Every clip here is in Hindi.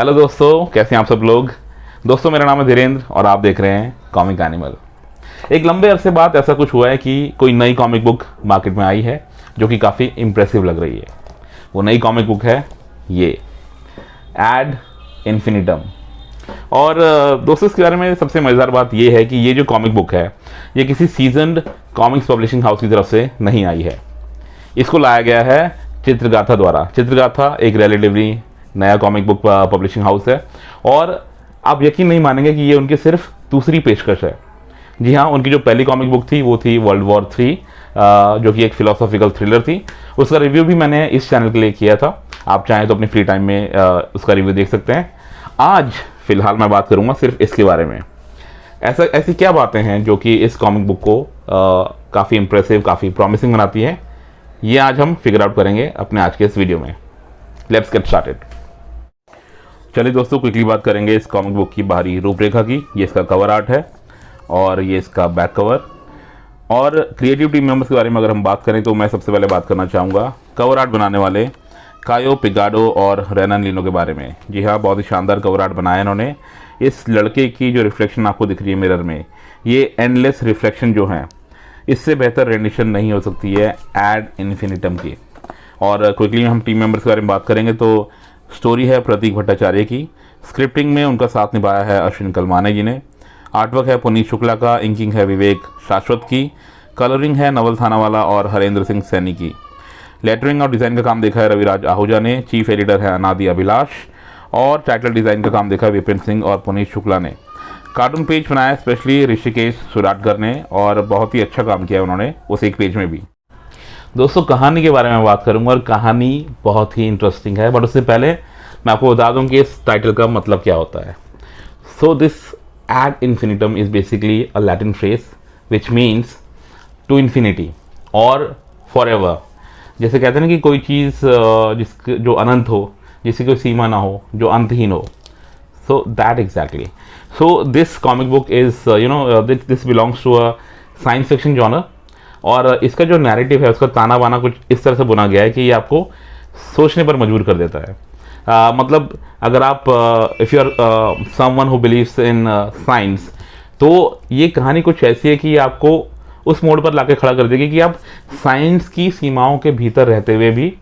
हेलो दोस्तों, कैसे हैं आप सब लोग। दोस्तों, मेरा नाम है धीरेन्द्र और आप देख रहे हैं कॉमिक एनिमल। एक लंबे अरसे बाद ऐसा कुछ हुआ है कि कोई नई कॉमिक बुक मार्केट में आई है जो कि काफ़ी इम्प्रेसिव लग रही है। वो नई कॉमिक बुक है ये एड इन्फिनिटम। और दोस्तों, इसके बारे में सबसे मज़ेदार बात ये है कि ये जो कॉमिक बुक है ये किसी सीजन्ड कॉमिक्स पब्लिशिंग हाउस की तरफ से नहीं आई है। इसको लाया गया है चित्रगाथा द्वारा। चित्रगाथा एक रिलेटिवली नया कॉमिक बुक पब्लिशिंग हाउस है और आप यकीन नहीं मानेंगे कि ये उनकी सिर्फ दूसरी पेशकश है। जी हाँ, उनकी जो पहली कॉमिक बुक थी वो थी वर्ल्ड वॉर 3, जो कि एक फिलोसॉफिकल थ्रिलर थी। उसका रिव्यू भी मैंने इस चैनल के लिए किया था। आप चाहें तो अपनी फ्री टाइम में उसका रिव्यू देख सकते हैं। आज फिलहाल मैं बात करूंगा सिर्फ इसके बारे में। ऐसी क्या बातें हैं जो कि इस कॉमिक बुक को काफ़ी इंप्रेसिव, काफ़ी प्रॉमिसिंग बनाती है, ये आज हम फिगर आउट करेंगे अपने आज के इस वीडियो में। Let's get started. चलिए दोस्तों, क्विकली बात करेंगे इस कॉमिक बुक की बाहरी रूपरेखा की। ये इसका कवर आर्ट है और ये इसका बैक कवर। और क्रिएटिव टीम मेंबर्स के बारे में अगर हम बात करें तो मैं सबसे पहले बात करना चाहूँगा कवर आर्ट बनाने वाले कायो पिगाडो और रेनन लिनो के बारे में। जी हाँ, बहुत ही शानदार कवर आर्ट बनाया इन्होंने। इस लड़के की जो रिफ्लेक्शन आपको दिख रही है मिरर में, ये एंडलेस रिफ्लेक्शन जो है, इससे बेहतर रेंडिशन नहीं हो सकती है एड इन्फिनिटम की। और क्विकली हम टीम मेंबर्स के बारे में बात करेंगे तो स्टोरी है प्रतीक भट्टाचार्य की। स्क्रिप्टिंग में उनका साथ निभाया है अश्विन कलमाने जी ने। आर्टवर्क है पुनीत शुक्ला का। इंकिंग है विवेक शाश्वत की। कलरिंग है नवल थानावाला और हरेंद्र सिंह सैनी की। लेटरिंग और डिज़ाइन का काम देखा है रविराज आहूजा ने। चीफ एडिटर है अनादि अभिलाष और टाइटल डिज़ाइन का काम देखा है विपिन सिंह और पुनीत शुक्ला ने। कार्टून पेज बनाया स्पेशली ऋषिकेश सुराटकर ने और बहुत ही अच्छा काम किया उन्होंने उस एक पेज में भी। दोस्तों, कहानी के बारे में बात करूंगा और कहानी बहुत ही इंटरेस्टिंग है, बट उससे पहले मैं आपको बता दूं कि इस टाइटल का मतलब क्या होता है। So this ad infinitum is basically a Latin phrase which means to infinity और फॉर एवर। जैसे कहते हैं ना कि कोई चीज़ जो अनंत हो, जिसकी कोई सीमा ना हो, जो अंतहीन हो। So that exactly. So this comic book is this belongs to a science fiction genre. और इसका जो नैरेटिव है उसका ताना बाना कुछ इस तरह से बुना गया है कि ये आपको सोचने पर मजबूर कर देता है। मतलब अगर आप if you are someone who believes in science, तो ये कहानी कुछ ऐसी है कि आपको उस मोड़ पर लाके खड़ा कर देगी कि आप साइंस की सीमाओं के भीतर रहते हुए भी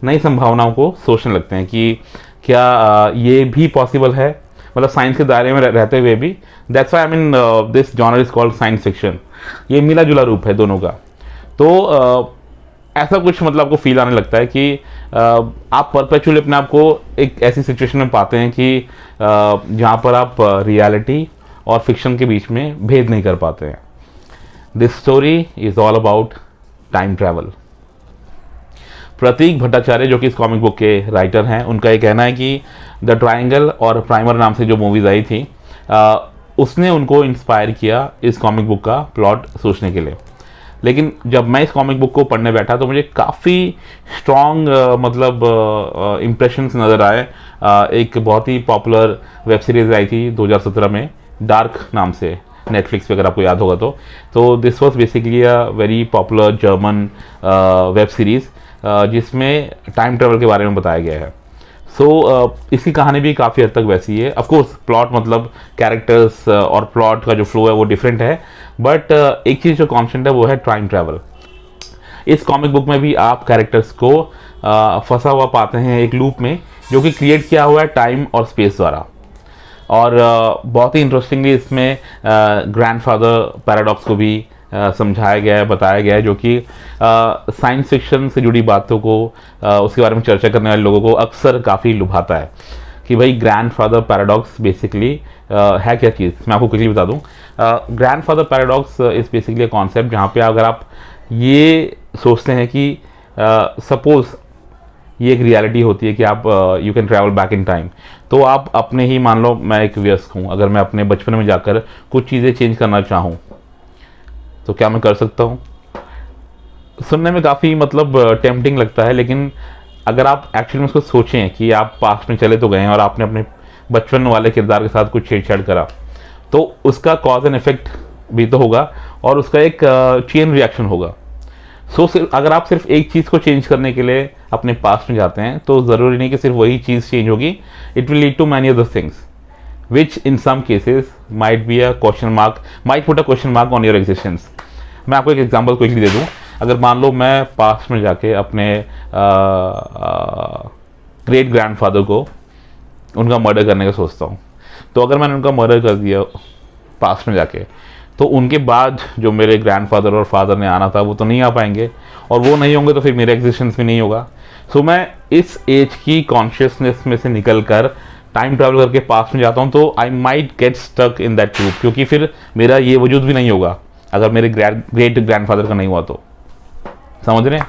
नई संभावनाओं को सोचने लगते हैं कि क्या ये भी पॉसिबल है, मतलब साइंस के दायरे में रहते हुए भी। That's why I mean this genre is called science fiction. ये मिला जुला रूप है दोनों का। तो ऐसा कुछ मतलब आपको फील आने लगता है कि आप परपेचुअली अपने आप को एक ऐसी सिचुएशन में पाते हैं कि जहाँ पर आप रियलिटी और फिक्शन के बीच में भेद नहीं कर पाते हैं। This story is all about time travel. Prateek Bhattacharya जो कि इस कॉमिक बुक के राइटर हैं, उनका ये कहना है कि द ट्रायंगल और प्राइमर नाम से जो मूवीज आई थी उसने उनको इंस्पायर किया इस कॉमिक बुक का प्लॉट सोचने के लिए। लेकिन जब मैं इस कॉमिक बुक को पढ़ने बैठा तो मुझे काफ़ी स्ट्रॉन्ग इम्प्रेशंस नज़र आए। एक बहुत ही पॉपुलर वेब सीरीज़ आई थी 2017 में, डार्क नाम से, नेटफ्लिक्स पे अगर आपको याद होगा तो this was basically a very popular German web series जिसमें टाइम ट्रेवल के बारे में बताया गया है। इसकी कहानी भी काफ़ी हद तक वैसी है। ऑफ कोर्स प्लॉट मतलब कैरेक्टर्स और प्लॉट का जो फ्लो है वो डिफरेंट है, बट एक चीज़ जो कॉन्स्टेंट है वो है टाइम ट्रैवल। इस कॉमिक बुक में भी आप कैरेक्टर्स को फंसा हुआ पाते हैं एक लूप में जो कि क्रिएट किया हुआ है टाइम और स्पेस द्वारा। और बहुत ही इंटरेस्टिंगली इसमें ग्रैंडफादर पैराडॉक्स को भी समझाया गया है, बताया गया है, जो कि साइंस फिक्शन से जुड़ी बातों को उसके बारे में चर्चा करने वाले लोगों को अक्सर काफ़ी लुभाता है कि भाई ग्रैंडफादर पैराडॉक्स बेसिकली है क्या चीज़। मैं आपको क्विकली बता दूं, grandfather paradox is basically concept जहाँ पे अगर आप ये सोचते हैं कि सपोज ये एक रियलिटी होती है कि आप you can travel back in time, तो आप अपने ही, मान लो मैं एक वयस्क हूँ, अगर मैं अपने बचपन में जाकर कुछ चीज़ें चेंज करना चाहूँ तो क्या मैं कर सकता हूँ। सुनने में काफ़ी मतलब टेम्पटिंग लगता है, लेकिन अगर आप एक्चुअली में उसको सोचें कि आप पास्ट में चले तो गए हैं और आपने अपने बचपन वाले किरदार के साथ कुछ छेड़छाड़ करा, तो उसका कॉज एंड इफेक्ट भी तो होगा और उसका एक चेन रिएक्शन होगा। सो सिर्फ अगर आप सिर्फ एक चीज़ को चेंज करने के लिए अपने पास्ट में जाते हैं तो ज़रूरी नहीं कि सिर्फ वही चीज़ चेंज होगी, it will lead to many other things which in some cases might be a question mark, might put a question mark on your existence. मैं आपको एक एग्जांपल क्विकली दे दूं। अगर मान लो मैं पास्ट में जाके अपने ग्रेट ग्रैंडफादर को उनका मर्डर करने का सोचता हूँ, तो अगर मैंने उनका मर्डर कर दिया पास्ट में जाके, तो उनके बाद जो मेरे ग्रैंडफादर और फादर ने आना था वो तो नहीं आ पाएंगे, और वो नहीं होंगे तो फिर मेरा एग्जिस्टेंस भी नहीं होगा। सो मैं इस एज की कॉन्शियसनेस में से निकल कर टाइम ट्रैवल करके पास्ट में जाता हूँ, तो I might get stuck in that loop, क्योंकि फिर मेरा ये वजूद भी नहीं होगा अगर मेरे ग्रेट ग्रैंडफादर का नहीं हुआ तो। समझ रहे हैं?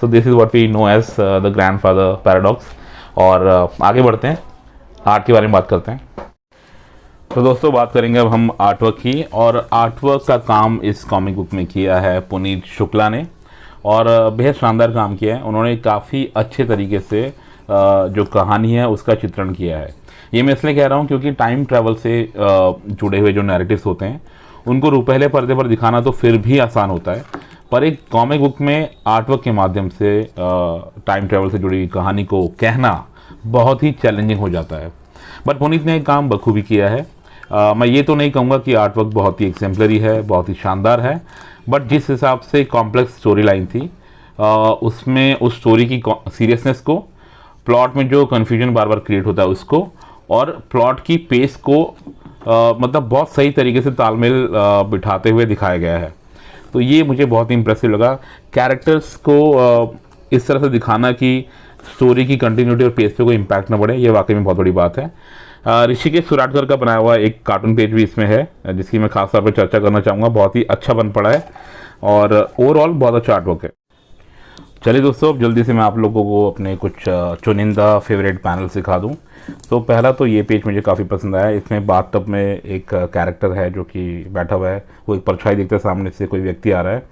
So this is what we know as the grandfather paradox. और आगे बढ़ते हैं, आर्ट के बारे में बात करते हैं। तो दोस्तों बात करेंगे अब हम आर्टवर्क की, और आर्टवर्क का काम इस कॉमिक बुक में किया है पुनीत शुक्ला ने, और बेहद शानदार काम किया है। उन्होंने काफ़ी अच्छे तरीके से जो कहानी है उसका चित्रण किया है। ये मैं इसलिए कह रहा हूँ क्योंकि टाइम ट्रैवल से जुड़े हुए जो नैरेटिव्स होते हैं उनको रुपहले पर्दे पर दिखाना तो फिर भी आसान होता है, पर एक कॉमिक बुक में आर्टवर्क के माध्यम से टाइम ट्रैवल से जुड़ी कहानी को कहना बहुत ही चैलेंजिंग हो जाता है। बट पुनीत ने एक काम बखूबी किया है। मैं ये तो नहीं कहूँगा कि आर्टवर्क बहुत ही एक्सेम्पलरी है, बहुत ही शानदार है, बट जिस हिसाब से कॉम्प्लेक्स स्टोरी लाइन थी उसमें उस स्टोरी की सीरियसनेस को, प्लॉट में जो कन्फ्यूजन बार बार क्रिएट होता है उसको, और प्लॉट की पेस को मतलब बहुत सही तरीके से तालमेल बिठाते हुए दिखाया गया है। तो ये मुझे बहुत ही इंप्रेसिव लगा। कैरेक्टर्स को इस तरह से दिखाना कि स्टोरी की कंटिन्यूटी और पेस पे कोई इम्पैक्ट ना पड़े, ये वाकई में बहुत बड़ी बात है। ऋषिकेश सुराटकर का बनाया हुआ एक कार्टून पेज भी इसमें है, जिसकी मैं खास तौर पर चर्चा करना चाहूँगा। बहुत ही अच्छा बन पड़ा है और ओवरऑल बहुत अच्छा आर्टवर्क है। चलिए दोस्तों, अब जल्दी से मैं आप लोगों को अपने कुछ चुनिंदा फेवरेट पैनल सिखा दूं। तो पहला तो ये पेज मुझे काफ़ी पसंद आया। इसमें बाथटब में एक कैरेक्टर है जो कि बैठा हुआ है, वो एक परछाई देखते हैं सामने से कोई व्यक्ति आ रहा है।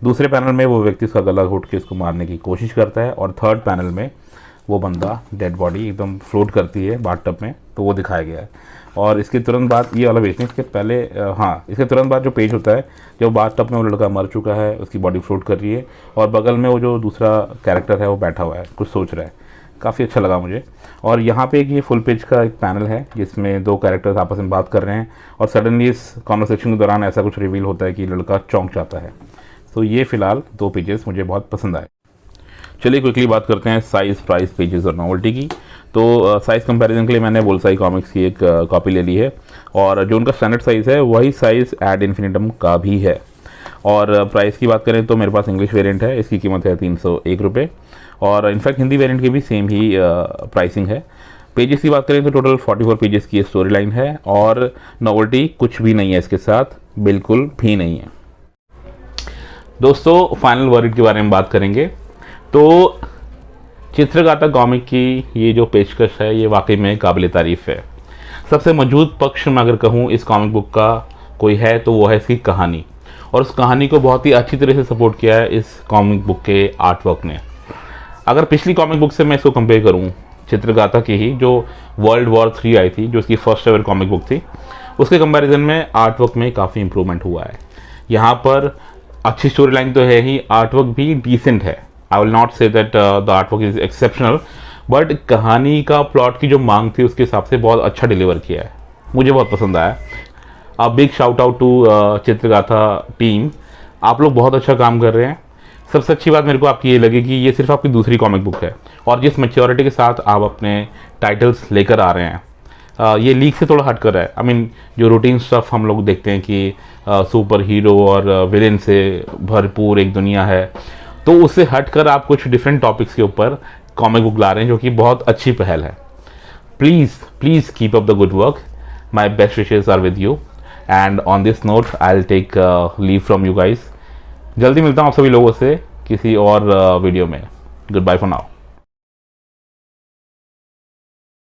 दूसरे पैनल में वो व्यक्ति उसका गला घोट के उसको मारने की कोशिश करता है, और थर्ड पैनल में वो बंदा डेड बॉडी एकदम फ्लोट करती है बाथटब में, तो वो दिखाया गया है। और इसके तुरंत बाद ये वाला पेज नहीं, इसके पहले इसके तुरंत बाद जो पेज होता है जब बाथटब में वो लड़का मर चुका है, उसकी बॉडी फ्लोट कर रही है, और बगल में वो जो दूसरा कैरेक्टर है वो बैठा हुआ है, कुछ सोच रहा है। काफ़ी अच्छा लगा मुझे। और यहाँ पे एक ये फुल पेज का एक पैनल है जिसमें दो कैरेक्टर्स आपस में बात कर रहे हैं, और सडनली इस कॉन्वर्सेशन के दौरान ऐसा कुछ रिवील होता है कि लड़का चौंक जाता है। तो ये फिलहाल दो पेजेस मुझे बहुत पसंद आए। चलिए क्विकली बात करते हैं साइज़, प्राइस, पेजेस और नॉवेल्टी की। तो साइज़ कंपैरिजन के लिए मैंने बुलसाई कॉमिक्स की एक कॉपी ले ली है, और जो उनका स्टैंडर्ड साइज़ है वही साइज़ एड इन्फिनिटम का भी है। और प्राइस की बात करें तो मेरे पास इंग्लिश वेरिएंट है, इसकी कीमत है 301 रुपये, और इनफैक्ट हिंदी वेरिएंट की भी सेम ही प्राइसिंग है। पेजेस की बात करें तो टोटल 44 पेजेस की स्टोरी लाइन है, और नॉवेल्टी कुछ भी नहीं है इसके साथ, बिल्कुल भी नहीं है। दोस्तों फाइनल वर्डिक्ट के बारे में बात करेंगे तो चित्रगाथा कॉमिक की ये जो पेशकश है ये वाकई में काबिल तारीफ़ है। सबसे मजबूत पक्ष में अगर कहूँ इस कॉमिक बुक का कोई है तो वो है इसकी कहानी, और उस कहानी को बहुत ही अच्छी तरह से सपोर्ट किया है इस कॉमिक बुक के आर्टवर्क ने। अगर पिछली कॉमिक बुक से मैं इसको कंपेयर करूँ, चित्रगाथा की ही जो वर्ल्ड वॉर 3 आई थी, जो उसकी फर्स्ट एवर कॉमिक बुक थी, उसके कंपैरिजन में आर्टवर्क में काफ़ी इंप्रूवमेंट हुआ है। यहाँ पर अच्छी स्टोरी लाइन तो है ही, आर्टवर्क भी डिसेंट है। I will not say that the artwork is exceptional, but कहानी का प्लॉट की जो मांग थी उसके हिसाब से बहुत अच्छा डिलीवर किया है, मुझे बहुत पसंद आया। A big shout out to Chitragatha team, आप लोग बहुत अच्छा काम कर रहे हैं। सबसे अच्छी बात मेरे को आपकी ये लगी कि ये सिर्फ आपकी दूसरी कॉमिक बुक है, और जिस मैच्योरिटी के साथ आप अपने टाइटल्स लेकर आ रहे हैं ये लीग से थोड़ा हट कर है। आई मीन जो रूटीन स्टफ हम लोग देखते हैं कि सुपर हीरो और विलेन से भरपूर एक दुनिया है, तो उससे हटकर आप कुछ डिफरेंट टॉपिक्स के ऊपर कॉमिक बुक ला रहे हैं, जो कि बहुत अच्छी पहल है। Please keep up the good work, my best wishes are with you, and on this note I will take leave from you guys. जल्दी मिलता हूँ आप सभी लोगों से किसी और वीडियो में। Goodbye for now.